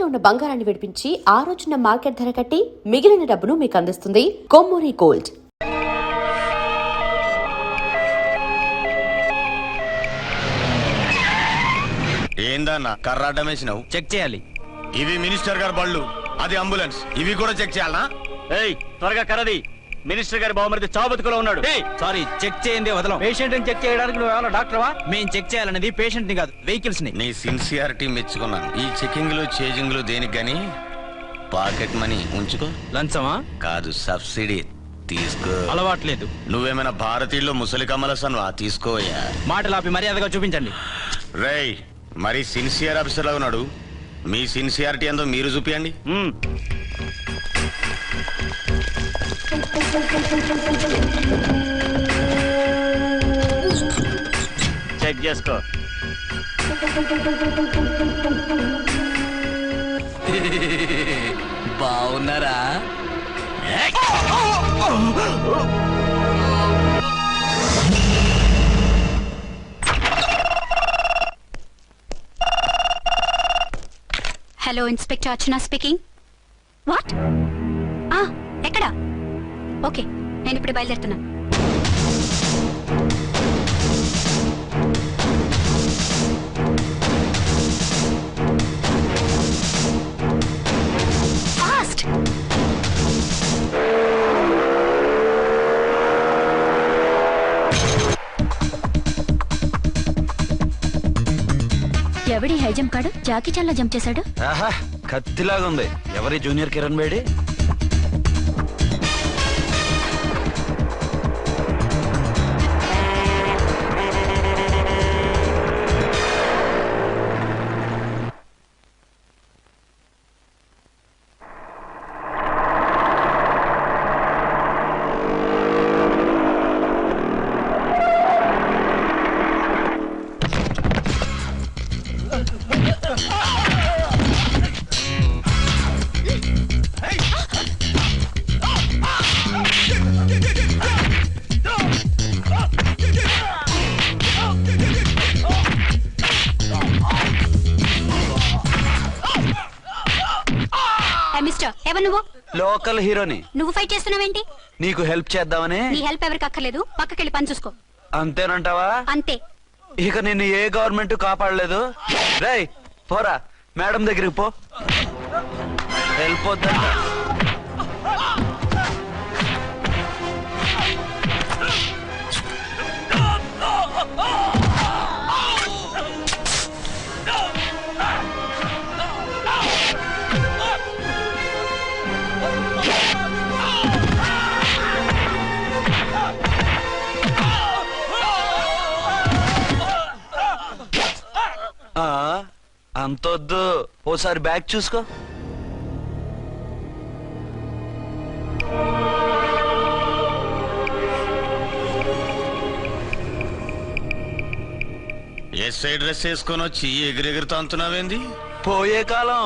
తాకట్లో ఉన్న బంగారాన్ని విడిపించి ఆ రోజున మార్కెట్ ధర కట్టి మిగిలిన డబ్బును మీకు అందిస్తుంది కొమ్మూరి గోల్డ్. ఏందన్నా కర్రాటం వేసినావు? చెక్ చేయాలి. ఇవి మినిస్టర్ గారి బళ్ళు, అది అంబులెన్స్, ఇవి కూడా చెక్ చేయాలనా? ఏయ్ త్వరగా కర్రది. మినిస్టర్ గారి బావమరిది చావుబతుకులో ఉన్నాడు. సారీ, చెక్ చేయండి వదలం. పేషెంట్ ని చెక్ చేయడానికి నువ్వు ఏమైనా డాక్టర్వా? మేము చెక్ చేయాలనేది పేషెంట్ ని కాదు, వెహికల్స్ ని. నీ సిన్సియారిటీ మెచ్చుకున్నాను. ఈ చెకింగ్ లో చేజింగ్ లో దేనికి గానీ పాకెట్ మనీ ఉంచుకో. లంచమా? కాదు, సబ్సిడీ తీసుకో. అలవాట్లేదు. నువ్వేమైనా భారతీయుల్లో ముసలి కమలసన్వా? తీసుకోయా. మాటలాపి మర్యాదగా చూపించండి. రేయ్, మరి సిన్సియర్ ఆఫీసర్ లా ఉన్నాడు. మీ సిన్సియారిటీ ఎంతో మీరు చూపియండి. చెక్ చేసుకో. బాగున్నారా? Hello, inspector Archana speaking. What? ఎక్కడ? ఓకే, నేను ఇప్పుడు బయలుదేరుతున్నా. ఫాస్ట్! ఎవడి హై జంప్ కాడు జాకీ చాన్ లా జంప్ చేశాడు. కత్తిలాగా ఉంది. ఎవరి జూనియర్ కిరణ్ బేడి? ఎవరు నువ్వు? లోకల్ హీరోని. నువ్వు ఫైట్ చేస్తున్నావేంటి? నీకు హెల్ప్ చేద్దామని. నీ హెల్ప్ ఎవరికి అక్కర్లేదు, పక్కకెళ్ళి పని చూసుకో. అంతేనంటావా? అంతే. ఇక నిన్ను ఏ గవర్నమెంట్ కాపాడలేదు. రేయ్ పోరా, మేడం దగ్గరికి పో. హెల్ప్ వద్దా? అంతొద్దు, ఓసారి బ్యాగ్ చూసుకో. ఎస్ఐ డ్రెస్ వేసుకొని వచ్చి ఎగిరెగురుతా అంటున్నావేంది? పోయే కాలం.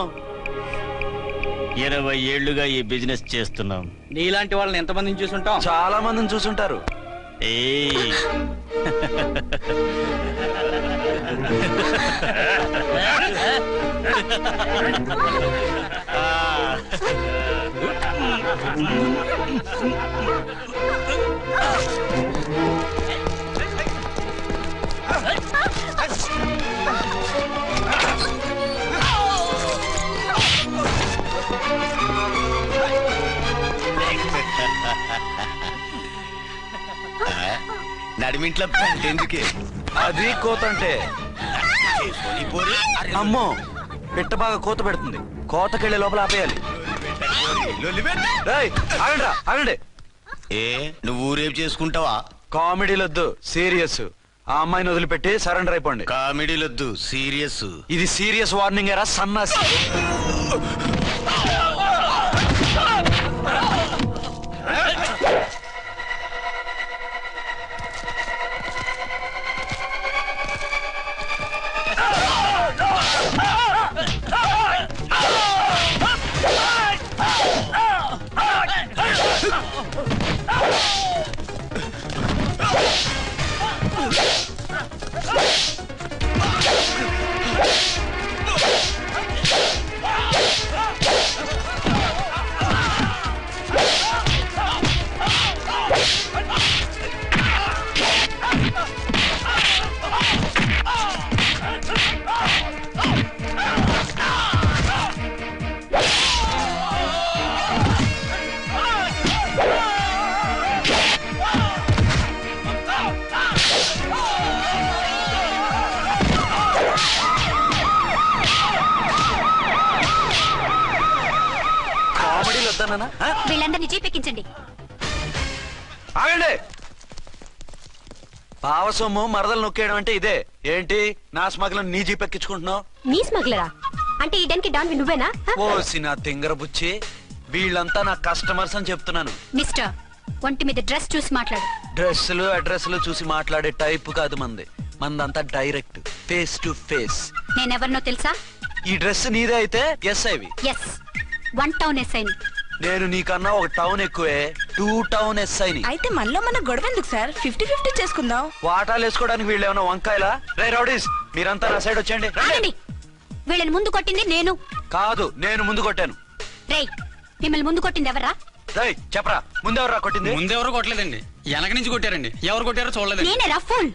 20 ఏళ్లుగా ఈ బిజినెస్ చేస్తున్నాం. నీలాంటి వాళ్ళని ఎంతమందిని చూసుంటాం? చాలా మందిని చూసుంటారు. నడిమింట్లో ఎందుకే? అది కోతంటే. అమ్మో, పిట్ట బాగా కోత పెడుతుంది. కోతకెళ్ళే లోపల ఆపేయాలి. ఆగండి. ఏ, నువ్వు ఊరేపు చేసుకుంటావా? కామెడీలొద్దు, సీరియస్. ఆ అమ్మాయిని వదిలిపెట్టి సరెండర్ అయిపోండి. కామెడీలొద్దు, సీరియస్. ఇది సీరియస్ వార్నింగ్ ఎరా సన్నాసి. వద్దన్నా? వీళ్ళందరినీ జీప్ ఎక్కించండి. ఆగండి. బావ సొమ్ము మరదలు నొక్కేయడం అంటే ఇదే. ఏంటి నా స్మగ్లర్ నీ జీప్ ఎక్కించుకుంటున్నావు? నీ స్మగ్లరా? అంటే ఈ డన్కి డాన్వి నువ్వేనా? ఓసి నా తింగర బుచ్చి, వీళ్ళంతా నా కస్టమర్స్ అని చెప్తున్నాను. మిస్టర్, ఒంటి మీద డ్రెస్ చూసి మాట్లాడు. డ్రెస్సులు అడ్రస్లు చూసి మాట్లాడే టైప్ కాదు మందంతా డైరెక్ట్, ఫేస్ టు ఫేస్. నేనెవరినో తెలుసా? ఈ డ్రెస్ నీదే అయితే ఎస్ఐవి. ఎస్, 1 టౌన్ ఎస్ఐని. నేను నీకన్నా ఒక టౌన్ ఎక్కువే, 2 టౌన్ ఎస్ఐని. అయితే మనలో మన గొడవ ఎందుకు సార్? 50-50 చేసుకుందాం. వాటాలు వేసుకోవడానికి వీళ్ళు ఏమైనా వంకాయలా? రే రౌడీస్, మీరంతా నా సైడ్ వచ్చేయండి. ఆగండి. వీళ్ళని ముందు కొట్టింది నేను కాదు, నేను ముందు కొట్టాను. రేయ్, మిమ్మల్ని ముందు కొట్టింది ఎవరా? రేయ్ చెప్పరా, ముందెవరా కొట్టింది? ముందెవరు కొట్టలేదండి, వెనక నుంచి కొట్టారండి. ఎవరు కొట్టారో చూడలేదండి. నేనే రఫూల్.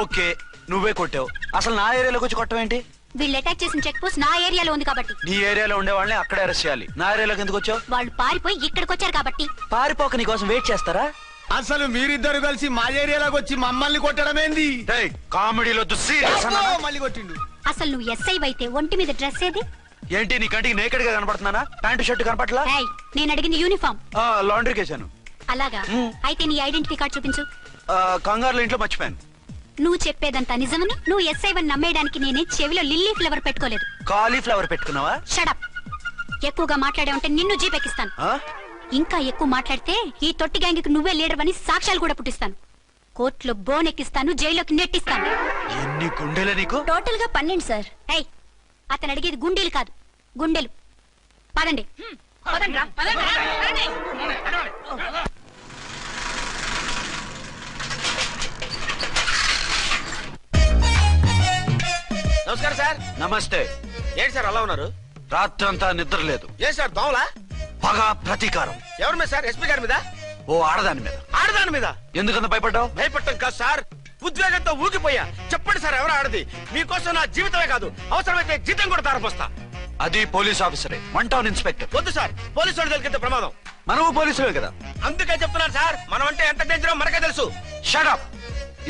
ఓకే, నువ్వే కొట్టావు. అసలు నా ఏరియాలోకి వచ్చి కొట్టవేంటి? వీళ్ళు అటాక్ చేసిన చెక్ పోస్ట్ నా ఏరియాలో ఉంది కాబట్టి. నీ ఏరియాలో ఉండే వాళ్ళని అక్కడే అరెస్ట్ చేయాలి. నా ఏరియాలోకి ఎందుకు వచ్చావు? వాళ్ళు పారిపోయి ఇక్కడికి వచ్చారు కాబట్టి. పారిపోక నీ కోసం వెయిట్ చేస్తారా? అసలు మీరిద్దరు కలిసి మా ఏరియాలోకి వచ్చి మమ్మల్ని కొట్టడమేంది? కామెడీలో సీరియస్ మళ్ళీ కొట్టిండు. అసలు నువ్వు ఎస్ఐ అయితే ఒంటి మీద డ్రెస్ ఏది? ఏంటి నీ కంటికి నేకెడ్ గా కనపడుతున్నానా? Pant shirt కనపట్లా? ఏయ్, నేను అడిగింది యూనిఫామ్. లాండ్రీకి వేసాను. అలాగా? అయితే నీ ఐడెంటిటీ కార్డ్ చూపించు. కంగారులో ఇంట్లో మర్చిపోయాను. నువ్వు చెప్పేదంతా నిజమని నువ్వు ఎస్ఐ వని నమ్మేయడానికి నేనే చెవిలో లిల్లీ ఫ్లవర్ పెట్టుకోలేదు. కాలీఫ్లవర్ పెట్టుకున్నావా? షడప్. ఎక్కువగా మాట్లాడే ఉంటే నిన్ను జీప్ ఎక్కిస్తాను. ఇంకా ఎక్కువ మాట్లాడితే ఈ తొట్టి గ్యాంగ్ నువ్వే లీడర్ అని సాక్ష్యాలు కూడా పుట్టిస్తాను. కోర్టులో బోన్ ఎక్కిస్తాను, జైల్లోకి నెట్టిస్తాను. ఎన్ని గుండెలే నీకు? టోటల్ గా 12 సార్. ఏయ్, అతను అడిగేది గుండెలు కాదు, గుండెలు. పదండి. నమస్కారం సార్. నమస్తే. ఏంటి సార్ అలా ఉన్నారు? రాత్రంతా నిద్ర లేదు. ఏ సార్ దోమలా? పగ ప్రతీకారం. ఎవరి మీద సార్? ఎస్పీ గారి మీద? ఓ ఆడదాని మీద. ఆడదాని మీద? ఎందుకంత భయపడ్డావు? భయపడటం కాదు సార్, ఉద్వేగంతో ఊగిపోయా. చెప్పండి సార్, ఎవరు ఆడది? మీకోసం నా జీవితమే కాదు, అవసరమైతే జీతం కూడా తారపోస్తా. అది పోలీస్ ఆఫీసరే, 1 టౌన్ ఇన్స్పెక్టర్. వద్దు సార్, పోలీసు వాళ్ళు దొరికితే ప్రమాదం. మనము పోలీసులే కదా. అందుకే చెప్తున్నాను సార్, మనం అంటే ఎంత డేంజరో మనకే తెలుసు. షడప్.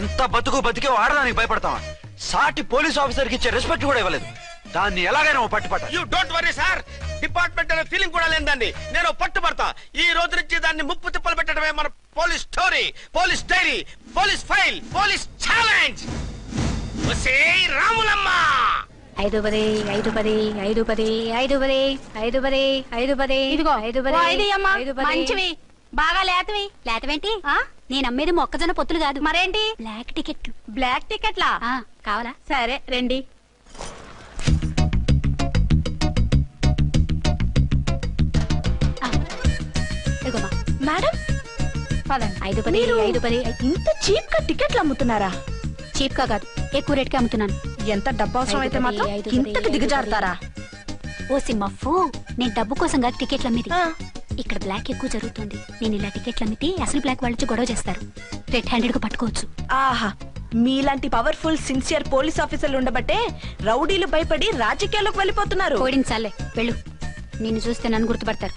ఇంత బతికే ఆడదానికి భయపడతావా? సాటి పోలీస్ ఆఫీసర్ కి ఇచ్చే రెస్పెక్ట్ కూడా ఇవ్వలేదు. దాన్ని ఎలాగైనా పట్టుపట్టాలి. You don't worry sir, department అనే ఫీలింగ్ కూడా లేని దాన్ని నేను పట్టుబడతా. ఈ రోజు నుంచి దాన్ని ముప్పు తిప్పలు పెట్టడమే మన police story, police diary, police file, police challenge. Ramulamma 5 10 5 10 5 10 5 10 5 10 5 10. ఇదిగో 5 10 మంచివి, బాగా లేతవి. లేతవేంటి? నేను అమ్మేది మొక్కజొన్న పొత్తులు కాదు. మరేంటి? బ్లాక్ టికెట్లు. బ్లాక్ టికెట్లా? కావాలా? సరే రండి. మేడం, 5 10 5 10. ఇంత చీప్ గా టికెట్లు అమ్ముతున్నారా? చీప్ గా కాదు, ఎక్కువ రేట్ కి అమ్ముతున్నాను. ఎంత డబ్బు అవసరం అయితే మాత్రం ఇంతకు దిగజారుతారా? ఓ సిమ్మఫు, నేను డబ్బు కోసం కాదు టికెట్లు అమ్మేది. ఇక్కడ బ్లాక్ ఎక్కువ జరుగుతుంది. నేను ఇలా టికెట్లు అమ్మితే అసలు బ్లాక్ వాళ్ళు గొడవ చేస్తారు. రెడ్ హ్యాండెడ్ గా పట్టుకోవచ్చు. ఆహా, మీలాంటి పవర్ఫుల్ సిన్సియర్ పోలీస్ ఆఫీసర్లు ఉండబట్టే రౌడీలు భయపడి రాజకీయాల్లోకి వెళ్ళిపోతున్నారు. ఓడించాలే, వెళ్ళు. నిన్ను చూస్తే నన్ను గుర్తుపడతారు.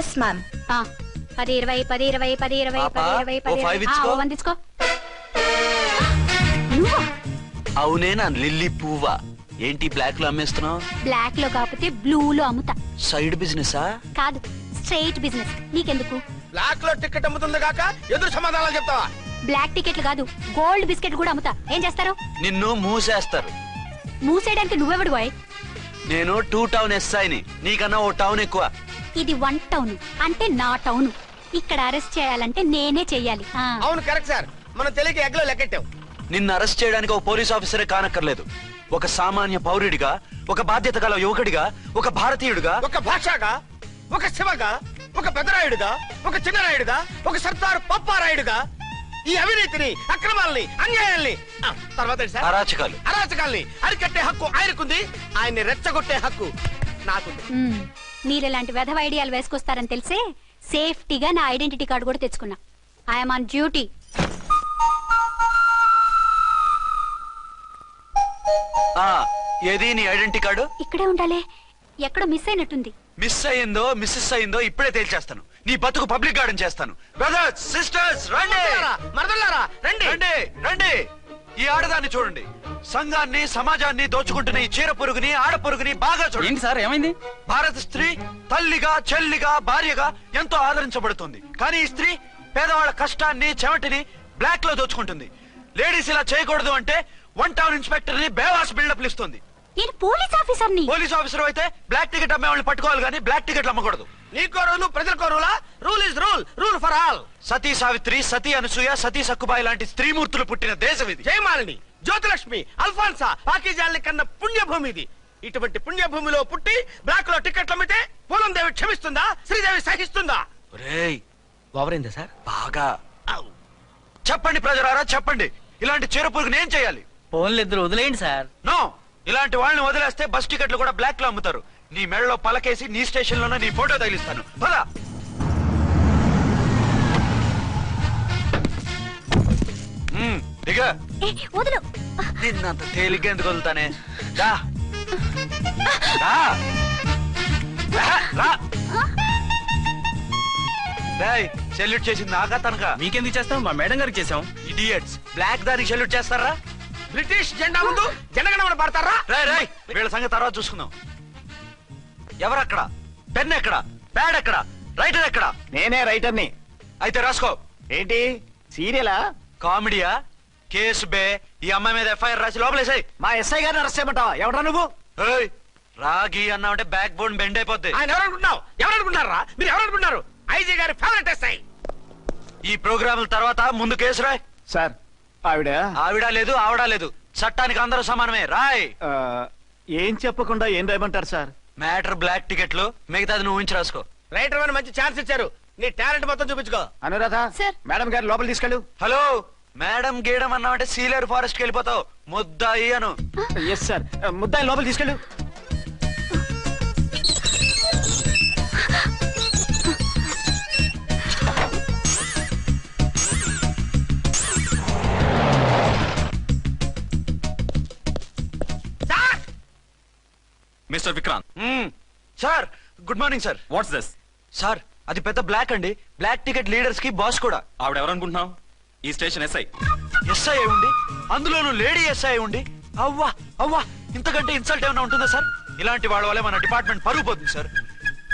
Yes ma'am. 10 20 10 20 10 20 10 20 10. వందించుకో. అవునే నా లిల్లీ పువ్వా. ఏంటి బ్లాక్ లో అమ్మేస్తున్నావు? బ్లాక్ లో కాకపోతే బ్లూ లో అమ్ముతా. సైడ్ బిజినెసా? కాదు, స్ట్రైట్ బిజినెస్. నీకెందుకు? బ్లాక్ లో టికెట్ అమ్ముతుంది కాక ఎదురు సమాధానాలు చెప్తావా? బ్లాక్ టికెట్లు కాదు, గోల్డ్ బిస్కెట్ కూడా అమ్ముతా. ఏం చేస్తారు? నిన్ను మూసేస్తారు. మూసేయడానికి నువ్వెవడు బాయ్? నేను 2 టౌన్ ఎస్ఐని, నీకన్నా ఓ టౌన్ ఎక్కువ. ఇది 1 టౌన్, అంటే నా టౌన్. ఇక్కడ అరెస్ట్ చేయాలంటే నేనే చెయ్యాలి. అవును, కరెక్ట్ సార్. మనం తెలియక ఎగ్లో లెక్కెట్టాం. నిన్ను అరెస్ట్ చేయడానికి ఒక పోలీస్ ఆఫీసరే కానక్కర్లేదు. ఒక సామాన్య పౌరుడిగా, ఒక బాధ్యత గల యువకుడిగా, ఒక భారతీయుడిగా, ఒక భాషగా, ఒక శివగా, ఒక పెద్దరాయుడుగా, ఒక చిన్నరాయుడుగా, ఒక సర్దార్ పప్పారాయుడుగా ఈ అవినీతిని, అక్రమాలని, అన్యాయాల్ని, తర్వాత అరాచకాల్ని అరికట్టే హక్కు ఆయనకుంది. ఆయన్ని రెచ్చగొట్టే హక్కు నాకుంది. మీరు ఇలాంటి వెధవ ఐడియాలు వేసుకొస్తారని తెలిసే సేఫ్టీగా నా ఐడెంటిటీ కార్డు కూడా తెచ్చుకున్నా. I'm on duty. ఏది నీ ఐడెంటిటీ కార్డు? ఇక్కడే ఉండాలి. ఎక్కడో మిస్ అయినట్టుంది. మిస్ అయిందో మిస్సెస్ అయిందో ఇప్పుడే తేల్చేస్తాను. నీ బతుకు పబ్లిక్ గార్డెన్ చేస్తాను. బ్రదర్స్, సిస్టర్స్, రండి. మరదల్లారా రండి. రండి రండి. ఈ ఆడదాన్ని చూడండి. సంఘాన్ని సమాజాన్ని దోచుకుంటున్న ఈ చీర పురుగుని ఆడ పురుగుని బాగా చూడండి. ఏంటి సార్ ఏమైంది? భారత స్త్రీ తల్లిగా చెల్లిగా భార్యగా ఎంతో ఆదరించబడుతుంది. కానీ ఈ స్త్రీ పేదవాళ్ళ కష్టాన్ని చెమటిని బ్లాక్ లో దోచుకుంటుంది. లేడీస్ ఇలా చేయకూడదు అంటే 1 టౌన్ ఇన్స్పెక్టర్ ని బేవాస్ బిల్డప్ ఇస్తుంది. నేను పోలీస్ ఆఫీసర్ని. పోలీస్ ఆఫీసర్ అయితే బ్లాక్ టికెట్ అమ్మే వాళ్ళని పట్టుకోవాలి కానీ బ్లాక్ టికెట్లు అమ్మకూడదు. నీకో రూలు ప్రజలకో రూలా? Rule is rule, rule for all. Sati Savitri, Sati Anasuya, Sati Sakkubai లాంటి స్త్రీమూర్తులు పుట్టిన దేశం ఇది. జయమాలిని, జ్యోతిలక్ష్మి, అల్ఫాన్సా, పాకిజాల్ని కన్న పుణ్యభూమి ఇది. ఇటువంటి పుణ్యభూమిలో పుట్టి బ్లాక్ లో టికెట్లు అమ్మితే పూలం దేవి క్షమిస్తుందా? శ్రీదేవి సహిస్తుందా? ఒరేయ్, ఓవరైందా సార్? బాగా చెప్పండి ప్రజలారా, చెప్పండి. ఇలాంటి చీర పురుగుని ఏం చేయాలి? ఫోన్లు ఇద్దరు వదిలేయండి సార్. నో, ఇలాంటి వాళ్ళని వదిలేస్తే బస్ టికెట్లు కూడా బ్లాక్ లో అమ్ముతారు. నీ మెడలో పలకేసి నీ స్టేషన్ లోనే నీ ఫోటో తగిలిస్తాను. పద. దిగా. వదులు. నిన్నంత తేలిగ్గా ఎందుకు వదులుతానే? రా. రా. రా. రేయ్, సెల్యూట్ చేసింది నాకా తనకా? మీకెందుకు చేస్తాం? మా మేడం గారికి చేసాం. ఇడియట్స్, బ్లాక్ దానికి సెల్యూట్ చేస్తారా? బ్రిటిష్ జెండా ముందు జనగణమన పడతారా? రాయ్ రాయ్, వీళ్ళ సంగతి తర్వాత చూసుకుందాం. ఎవరక్కడ? పెన్ ఎక్కడ? ప్యాడ్ ఎక్కడ? రైటర్ ఎక్కడ? నేనే రైటర్ని. అయితే రాసుకో. ఏంటి సీరియలా? కామెడీయా? కేసు బే. ఈ అమ్మాయి మీద ఎఫ్ఐఆర్ రాసి లోపలేసాయి. మా ఎస్ఐ గారిని అరెస్ట్ చేయమంటావా? ఎవడా నువ్వు? రాగి అన్నావంటే బ్యాక్ బోన్ బెండ్ అయిపోద్ది. ఆయన ఎవరనుకుంటున్నావు? ఎవరనుకుంటున్నారా మీరు? ఎవరనుకుంటున్నారు? ఐజీ గారి ఫేవరెట్ ఎస్ఐ. ఈ ప్రోగ్రాముల తర్వాత ముందు కేసు రాయ్. సార్ ఆవిడ లేదు, ఆవిడ లేదు. చట్టానికి అందరూ సమానమే. రాయ్. ఏం చెప్పకుండా ఏం రాయమంటారు సార్? మ్యాటర్ బ్లాక్ టికెట్లు, మిగతాది నువ్వు ఊహించి రాసుకో. రైటర్ అని మంచి ఛాన్స్ ఇచ్చారు. నీ టాలెంట్ మొత్తం చూపించుకో. అనురాధ, సార్. మేడం గారు లోపల తీసుకెళ్ళు. హలో, మేడం గీయడం అన్నావంటే సీలేరు ఫారెస్ట్ కి వెళ్ళిపోతావు. ముద్దాయి అను. Yes sir. ముద్దాయి లోపల తీసుకెళ్ళు. Mister Vikrant. Sir, good morning sir. What's this? Sir, అది పెద్ద బ్లాక్ అండి. బ్లాక్ టికెట్ లీడర్స్ కి బాస్ కూడా. ఆవిడ ఎవరనుకుంటున్నావు? ఈ స్టేషన్ ఎస్ఐ. ఎస్ఐ ఉండి, అందులోనూ లేడీ ఎస్ఐ ఉండి, అవ్వా అవ్వా, ఇంతకంటే ఇన్సల్ట్ ఏమైనా ఉంటుందా సార్? ఇలాంటి వాళ్ళ వల్లే మన డిపార్ట్మెంట్ పరుగు పోతుంది సార్.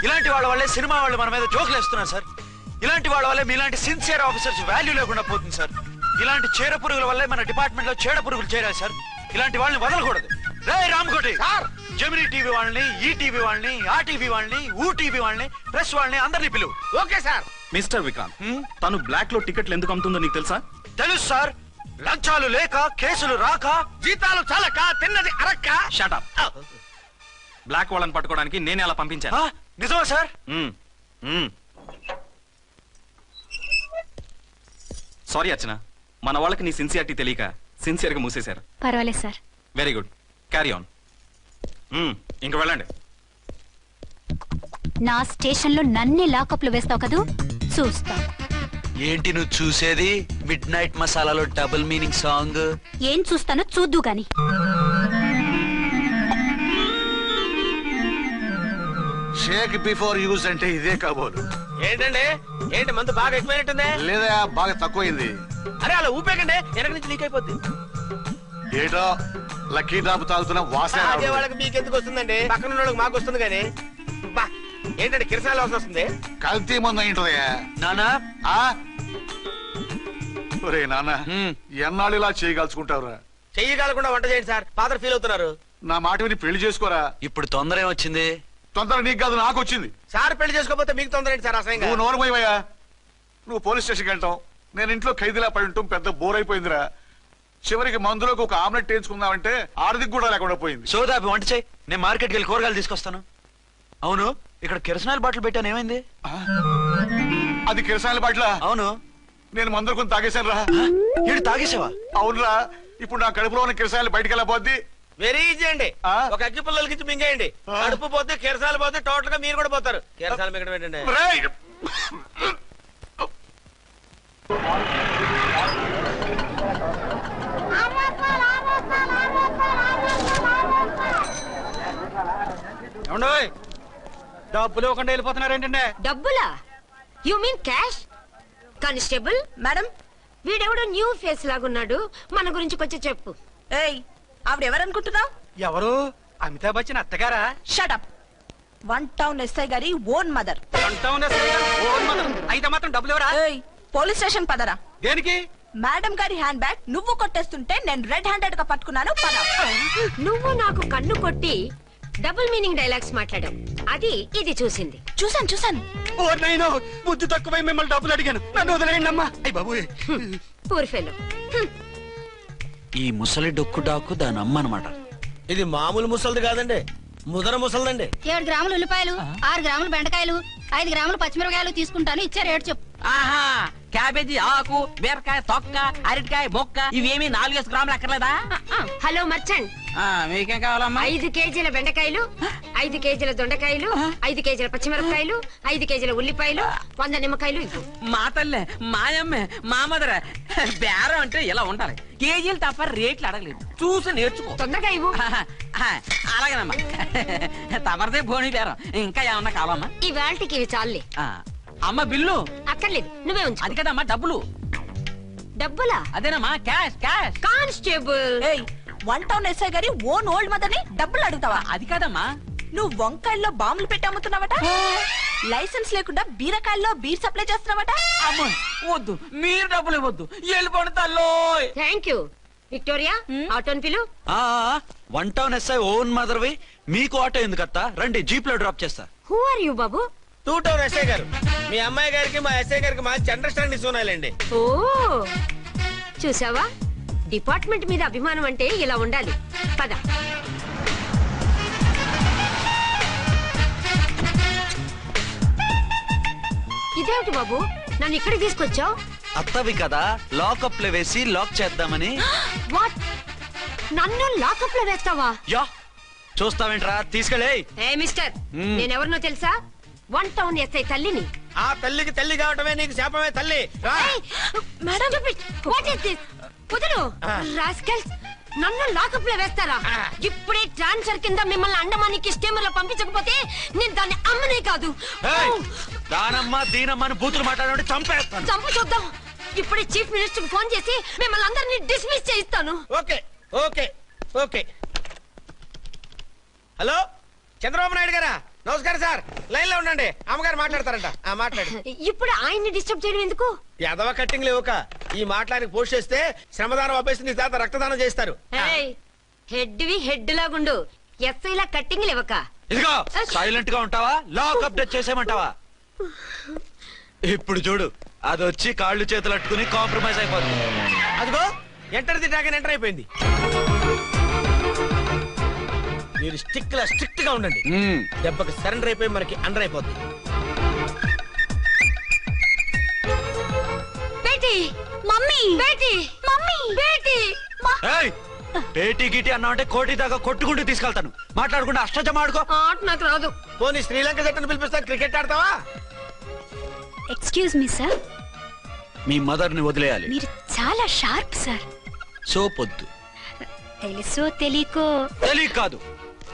ఇలాంటి వాళ్ళ వల్లే సినిమా వాళ్ళు మన మీద జోకులు వేస్తున్నారు సార్. ఇలాంటి వాళ్ళ వల్లే మీలాంటి సిన్సియర్ ఆఫీసర్స్ వాల్యూ లేకుండా పోతుంది సార్. ఇలాంటి చీర పురుగుల వల్లే మన డిపార్ట్మెంట్ లో చీడ పురుగులు చేరాయి సార్. ఇలాంటి వాళ్ళని వదలకూడదు. రే రామ్కోటి సార్, జెమినీ టీవీ వాళ్ళని, ఈ టీవీ వాళ్ళని, ఆ టీవీ వాళ్ళని, ఊ టీవీ వాళ్ళని, ప్రెస్ వాళ్ళని అందరినీ పిలువు. Okay sir. మిస్టర్ విక్రాంత్, తను బ్లాక్ లో టికెట్లు ఎందుకు అమ్ముతుందో నీకు తెలుసా? తెలుసు సార్. లంచాలు లేక, కేసులు రాక, జీతాలు చాలక, తిన్నది అరక్క. Shut up. బ్లాక్ వాళ్ళని పట్టుకోవడానికి నేనే అలా పంపించాను. నిజమా సార్? సారీ అర్చన, మన వాళ్ళకి నీ సిన్సియారిటీ తెలియక సిన్సియర్ గా మూసేశారు. పర్వాలేదు sir. Very good, carry on. ఇంక వెళ్ళండి. నా స్టేషన్ లో నన్నే లాకప్ లో వేస్తావు కదూ, చూస్తా. ఏంటి నువ్వు చూసేది? మిడ్ నైట్ మసాలాలో డబుల్ మీనింగ్ సాంగ్. ఏం చూస్తానో చూద్దు గాని. షేక్ బిఫోర్ యూజ్ అంటే ఇదే కాబోలు. ఏంటండి, ఏంటి మందు బాగా ఎక్కువైనట్టుంది? లేదా బాగా తక్కువైంది. అరే అలా ఊపేకండి, వెనక నుంచి లీక్ అయిపోద్ది. ఏటో లక్కీ డ్రాప్ తాగుతున్న వాసన అదే రావడం. వాళ్ళకి మీకెందుకు వస్తుందండి? పక్కన ఉన్న వాళ్ళకి మాకు వస్తుంది కానీ. బా, ఏంటంటే కిరసాల వాసన వస్తుంది. కల్తీ మందు అయింటదయ్యా. నానా, ఒరే నాన్న, ఎన్నాళ్ళు ఇలా చేయగలుచుకుంటావురా? చెయ్యగలకుండా వంట చేయండి సార్, ఫాదర్ ఫీల్ అవుతున్నారు. నా మాట విని పెళ్లి చేసుకోరా. ఇప్పుడు తొందర ఏమొచ్చింది? తొందర నీకు కాదు, నాకు వచ్చింది. సార్ పెళ్లి చేసుకోకపోతే మీకు తొందర ఏంటి సార్? అసహ్యంగా. నువ్వు నోరు పోయివయ్యా. నువ్వు పోలీస్ స్టేషన్కి వెళ్తావు, నేను ఇంట్లో ఖైదీలా పడి ఉంటాం. పెద్ద బోర్ అయిపోయిందిరా. చివరికి మందులోకి ఒక ఆమ్లెట్ వేయించుకుందామంటే ఆర్థిక కూడా లేకుండా పోయింది. సోదాపి వంట చేయి, నేను మార్కెట్కి వెళ్ళి కూరగాయలు తీసుకొస్తాను. అవును, ఇక్కడ కిరసనాయిల్ బాటిల్ పెట్టాను, ఏమైంది? అది కిరసాయల బాట్ల. అవును, నేను మందులు కొని తాగేశాను రా. ఈడు తాగేసావా? అవునురా. ఇప్పుడు నా కడుపులో ఉన్న కిరసాయలు బయటికి వెళ్ళబోద్ది. వెరీ ఈజీ అండి. ఒక అగ్గి పుల్లలకి ఇచ్చి మింగేయండి. కడుపు పోతే కిరసాలు పోతే టోటల్ గా మీరు కూడా పోతారు. కిరసాలు మింగడం ఏంటండి? రేయ్! డబ్బులు ఇవ్వకుండా వెళ్ళిపోతున్నారు ఏంటంటే? డబ్బులా? You mean cash? Constable madam, వీడెవడో న్యూ ఫేస్ లాగున్నాడు, మన గురించి కొంచెం చెప్పు. ఏయ్ ఆవిడెవరనుకుంటున్నావు? ఎవరు? అమితాబ్ బచ్చన్ అత్తగారా? షటప్. 1 టౌన్ ఎస్ఐ గారి ఓన్ మదర్. అయితే మాత్రం డబ్బులు ఎవరా? ఏయ్ పోలీస్ స్టేషన్ పదరా. దేనికి? మేడం గారి హ్యాండ్ బ్యాగ్ నువ్వు కొట్టేస్తుంటే నేను రెడ్ హ్యాండెడ్ గా పట్టుకున్నాను. పద. నువ్వు నాకు కన్ను కొట్టి డబుల్ మీనింగ్ డైలాగ్స్ మాట్లాడావు, అది ఇది చూసింది. చూసాను. ఓ నైనో, బుద్ధి తక్కువై మిమ్మల్ని డబ్బులు అడిగాను, నన్ను వదిలేయండి అమ్మా. అయ్య బాబు, పూర్ ఫెలో. ఈ ముసలి డొక్కు డాకు దాని అమ్మ అనమాట. ఇది మామూలు ముసలిది కాదండి, ముదర ముసలిదండి. 7 గ్రాములు ఉల్లిపాయలు, 6 గ్రాములు బెండకాయలు, 5 గ్రాములు పచ్చిమిరపకాయలు తీసుకుంటాను. ఇచ్చే రేటు చెప్పు. ఆహా, క్యాబేజీ ఆకు, బీరకాయ తొక్క, అరటికాయ బొక్క ఇవేమి 4 గ్రాములు అక్కర్లేదా? హలో మర్చండ్, మీకేం కావాలమ్మా? 5 కేజీల బెండకాయలు, 5 కేజీల దొండకాయలు, 5 కేజీల పచ్చిమిరపకాయలు, 5 కేజీల ఉల్లిపాయలు, 100 నిమ్మకాయలు ఇవ్వు. మా తల్లే, మాయమ్మే, మా మదర బేరం అంటే ఇలా ఉండాలి. కేజీలు తప్ప రేట్లు అడగలేదు, చూసి నేర్చుకో. తొందరగా ఇవ్వు. అలాగేనమ్మా, తమరిదే భోని బేరం. ఇంకా ఏమన్నా కావాలమ్మా? ఇవాళకి ఇవి చాలులే. అమ్మ బిల్లు అక్కర్లేదు, నువ్వే ఉంచు. అది కదమ్మా డబ్బులు. డబ్బులా? అదేనమ్మా క్యాష్ క్యాష్. కానిస్టేబుల్. ఏయ్ 1 టౌన్ ఎస్ఐ గారి ఓన్ ఓల్డ్ మదర్ ని డబ్బులు అడుగుతావా? అది కదమ్మా. నువ్వు వంకాయల్లో బాంబులు పెట్టి అమ్ముతున్నావట, లైసెన్స్ లేకుండా బీరకాయల్లో బీర్ సప్లై చేస్తున్నావట. అమ్మ వద్దు, మీరు డబ్బులు ఇవ్వద్దు, వెళ్ళిపోండి తల్లో. Thank you. విక్టోరియా, ఆటోన్ పిలు. 1 టౌన్ ఎస్ఐ ఓన్ మదర్వి, మీకు ఆటో ఎందుకత్తా? రండి, జీప్ లో డ్రాప్ చేస్తా. హూ ఆర్ యూ బాబు? 2 టౌన్ ఎస్ఐ గారు, మీ అమ్మాయి గారికి మా ఎస్ఐ గారికి మంచి అండర్స్టాండింగ్ ఉన్నాయండి. ఓ చూసావా, డిపార్ట్మెంట్ మీద అభిమానం అంటే ఇలా ఉండాలి. పద. ఇదేమిటి బాబు, నన్ను ఇక్కడికి తీసుకొచ్చావు? అత్తవి కదా, లాకప్ లో వేసి లాక్ చేద్దామని. వాట్, నన్ను లాకప్ లో వేస్తావా? యా, చూస్తావేంట్రా, తీసుకెళ్ళే. ఏ మిస్టర్, నేనెవరినో తెలుసా? 1 టౌన్ ఎస్ఐ తల్లిని. ఆ తల్లికి తల్లి కావటమే నీకు శాపమే తల్లి. రా. Madam, what is this? వదులు రాస్కల్స్, నన్ను లాకప్ లో వేస్తారా? ఇప్పుడే ట్రాన్స్ఫర్ కింద మిమ్మల్ని అండమానికి స్టీమర్ లో పంపించకపోతే నేను దాన్ని అమ్మనే కాదు. దానమ్మ దీనమ్మ బూతులు మాట్లాడే చంపేస్తాను. చంపు చూద్దాం. ఇప్పుడే చీఫ్ మినిస్టర్ ఫోన్ చేసి మిమ్మల్ని అందరినీ డిస్మిస్ చేయిస్తాను. Okay okay okay. Hello, Chandrababu Naidu గారా? నమస్కారం సార్, లైన్ లో ఉండండి, అమ్మగారు మాట్లాడతారంట. మాట్లాడు. ఇప్పుడు ఆయన్ని డిస్టర్బ్ చేయడం ఎందుకు? ఎదవ కట్టింగ్ లేవుక, ఈ మాట్లాడికి పోస్ట్ చేస్తే శ్రమదానం అభ్యసి నీ తాత రక్తదానం చేస్తారు. హెడ్ వి హెడ్ లాగుండు, ఎస్ఐ లా కట్టింగ్ లేవక. ఇదిగో సైలెంట్ గా ఉంటావా, లాక్ అప్డేట్ చేసేయమంటావా? ఇప్పుడు చూడు, అది వచ్చి కాళ్ళు చేతులు అట్టుకుని కాంప్రమైజ్ అయిపోతుంది. అదిగో ఎంటర్ ది డ్రాగన్ ఎంటర్ అయిపోయింది. మీరు స్ట్రిక్ట్ గా ఉండండి, దెబ్బకి సరెండర్ అయిపోయి మనకి అండర్ అయిపోద్ది. బేటీ, మమ్మీ, బేటీ, మమ్మీ, బేటీ. పేటీ గిటి అన్నావంటే కోటి దాకా కొట్టుకుంటూ తీసుకెళ్తాను. మాట్లాడకుండా అష్టజమ ఆడుకో. ఆట నాకు రాదు. పోనీ శ్రీలంక జట్టును పిలిపిస్తాను, క్రికెట్ ఆడతావా? ఎక్స్క్యూజ్ మీ సార్, మీ మదర్ ని వదిలేయాలి. మీరు చాలా షార్ప్ సార్. సోపొద్దు. తెలుసో తెలియకో. తెలియ కాదు,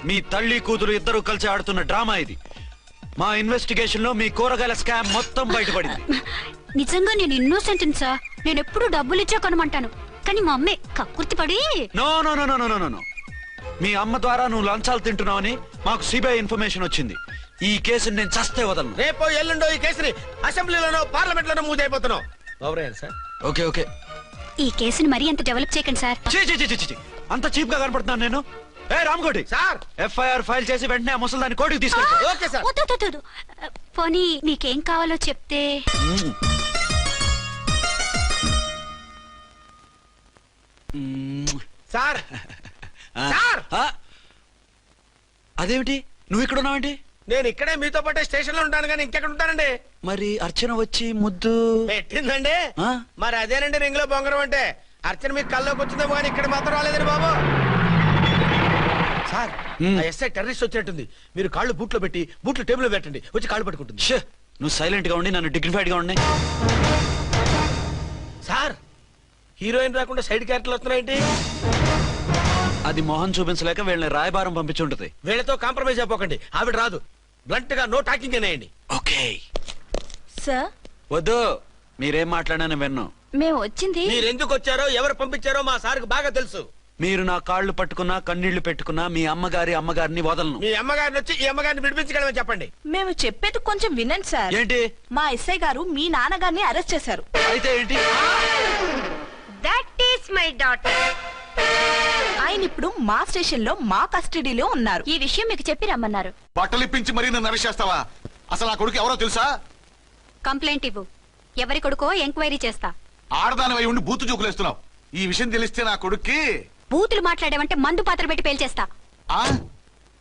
మీ తల్లి కూతురు ఇద్దరు కలిసి ఆడుతున్న డ్రామా ఇది. మా ఇన్వెస్టిగేషన్ లో మీ కూరగాయల స్కామ్ మొత్తం బయటపడింది. నిజంగా నేను ఇన్నోసెంట్ సార్, నేను ఎప్పుడు డబ్బులు ఇచ్చా కొనమంటాను, కానీ మా అమ్మే కక్కుర్తి పడి. No no no no no no. మీ అమ్మ ద్వారా నువ్వు లంచాలు తింటున్నావని మాకు సిబిఐ ఇన్ఫర్మేషన్ వచ్చింది. ఈ కేసుని నేను చస్తే వదలను. రేపో ఎల్లుండో ఈ కేసుని అసెంబ్లీలోనో పార్లమెంట్ లోనో మూవ్ అయిపోతున్నావు. సార్ ఓకే ఓకే, ఈ కేసుని మరీ అంత డెవలప్ చేయకండి సార్. అంత చీప్ గా కనపడుతున్నాను నేను? ఏ రామ్కోటి సార్, ఎఫ్ఐఆర్ ఫైల్ చేసి వెంటనే ఆ ముసలిదాన్ని కోర్టుకు తీసుకెళ్తా. Okay sir. వద్దు, పోనీ మీకేం కావాలో చెప్తే. సార్ సార్, అదేమిటి నువ్వు ఇక్కడ ఉన్నావేంటి? నేను ఇక్కడే మీతో పాటే స్టేషన్ లో ఉంటాను, కానీ ఇంకెక్కడ ఉంటానండి? మరి అర్చన వచ్చి ముద్దు పెట్టిందండి. మరి అదేనండి రింగ్ లో బొంగరం అంటే. అర్చన మీకు కల్లోకి వచ్చిందేమో కానీ ఇక్కడ మాత్రం రాలేదండి బాబు. సార్, ఎస్ఐ టెర్రరిస్ట్ వచ్చినట్టుంది. మీరు కాళ్ళు బూట్లో పెట్టి బూట్లు టేబుల్ లో పెట్టండి, వచ్చి కాళ్ళు పట్టుకుంటుంది. నువ్వు సైలెంట్ గా ఉండి నన్ను డిగ్నిఫైడ్ గా ఉండి. సార్, హీరోయిన్ రాకుండా సైడ్ క్యారెక్టర్లు వస్తున్నాయేంటి? అది మొహం చూపించలేక వీళ్ళని రాయబారం పంపించుంటది. వీళ్ళతో కాంప్రమైజ్ అయిపోకండి, ఆవిడ రాదు. బ్లంట్ గా నో టాకింగ్ అనేయండి. ఓకే సార్, వద్దు, మీరేం మాట్లాడానని విన్ను. మేము వచ్చింది మీరెందుకు వచ్చారో ఎవరు పంపించారో మా సార్కి బాగా తెలుసు. మీరు నా కాళ్ళు పట్టుకున్నా కన్నీళ్లు పెట్టుకున్నా మీ అమ్మగారిని వదలను. మీ అమ్మగారిని వచ్చి ఈ అమ్మగారిని విడిపించగలమని చెప్పండి. మేము చెప్పేది కొంచెం వినండి సార్. ఏంటి? మా ఎస్ఐ గారు మీ నాన్నగారిని అరెస్ట్ చేశారు. అయితే ఏంటి? That is my daughter. ఆయన ఇప్పుడు మా స్టేషన్ లో మా కస్టడీలో ఉన్నారు. ఈ విషయం మీకు చెప్పి రమ్మన్నారు. బట్టలు ఇప్పించి మరీ నన్ను అరెస్ట్ చేస్తావా? అసలు నా కొడుకు ఎవరో తెలుసా? కంప్లైంట్ ఇవ్వు. ఎవరి కొడుకో ఎంక్వైరీ చేస్తా. ఆడదానివై ఉండి బూతు చూకులేస్తున్నావు. ఈ విషయం తెలిస్తే నా కొడుక్కి బూతులు మాట్లాడేవంటే మందు పాత్ర పెట్టి పేల్చేస్తా. ఆ